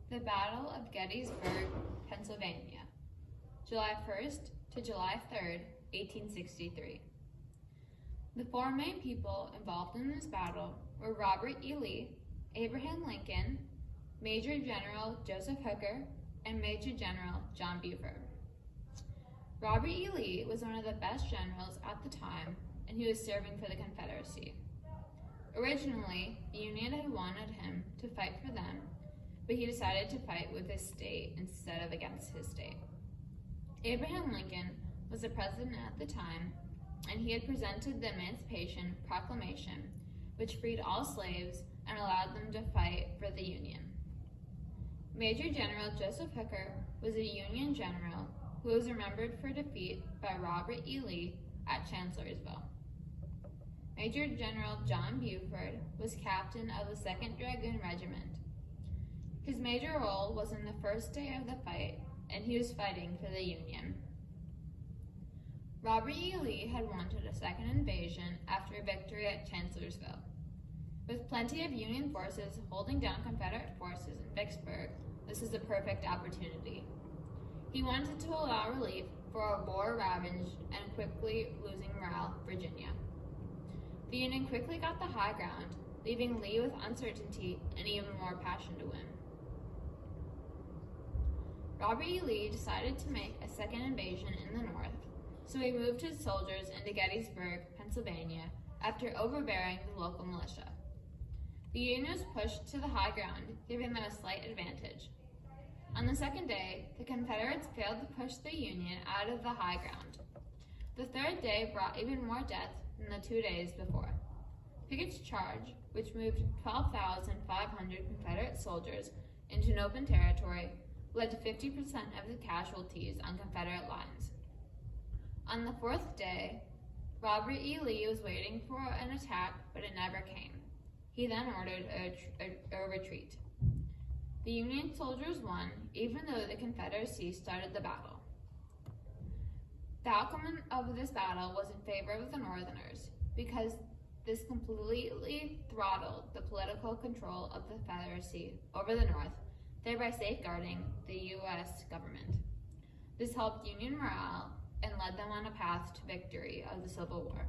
The Battle of Gettysburg, Pennsylvania, July 1st to July 3rd, 1863. The four main people involved in this battle were Robert E. Lee, Abraham Lincoln, Major General Joseph Hooker, and Major General John Buford. Robert E. Lee was one of the best generals at the time, and he was serving for the Confederacy. Originally, the Union had wanted him to fight for them, but he decided to fight with his state instead of against his state. Abraham Lincoln was the president at the time, and he had presented the Emancipation Proclamation, which freed all slaves and allowed them to fight for the Union. Major General Joseph Hooker was a Union general who was remembered for defeat by Robert E. Lee at Chancellorsville. Major General John Buford was captain of the 2nd Dragoon Regiment. His major role was in the first day of the fight, and he was fighting for the Union. Robert E. Lee had wanted a second invasion after a victory at Chancellorsville. With plenty of Union forces holding down Confederate forces in Vicksburg, this was a perfect opportunity. He wanted to allow relief for a war-ravaged and quickly losing morale Virginia. The Union quickly got the high ground, leaving Lee with uncertainty and even more passion to win. Robert E. Lee decided to make a second invasion in the north, so he moved his soldiers into Gettysburg, Pennsylvania, after overbearing the local militia. The Union was pushed to the high ground, giving them a slight advantage. On the second day, the Confederates failed to push the Union out of the high ground. The third day brought even more death than the 2 days before. Pickett's charge, which moved 12,500 Confederate soldiers into an open territory, led to 50% of the casualties on Confederate lines. On the fourth day, Robert E. Lee was waiting for an attack, but it never came. He then ordered a retreat. The Union soldiers won, even though the Confederacy started the battle. The outcome of this battle was in favor of the Northerners, because this completely throttled the political control of the Confederacy over the North, thereby safeguarding the U.S. government. This helped Union morale and led them on a path to victory of the Civil War.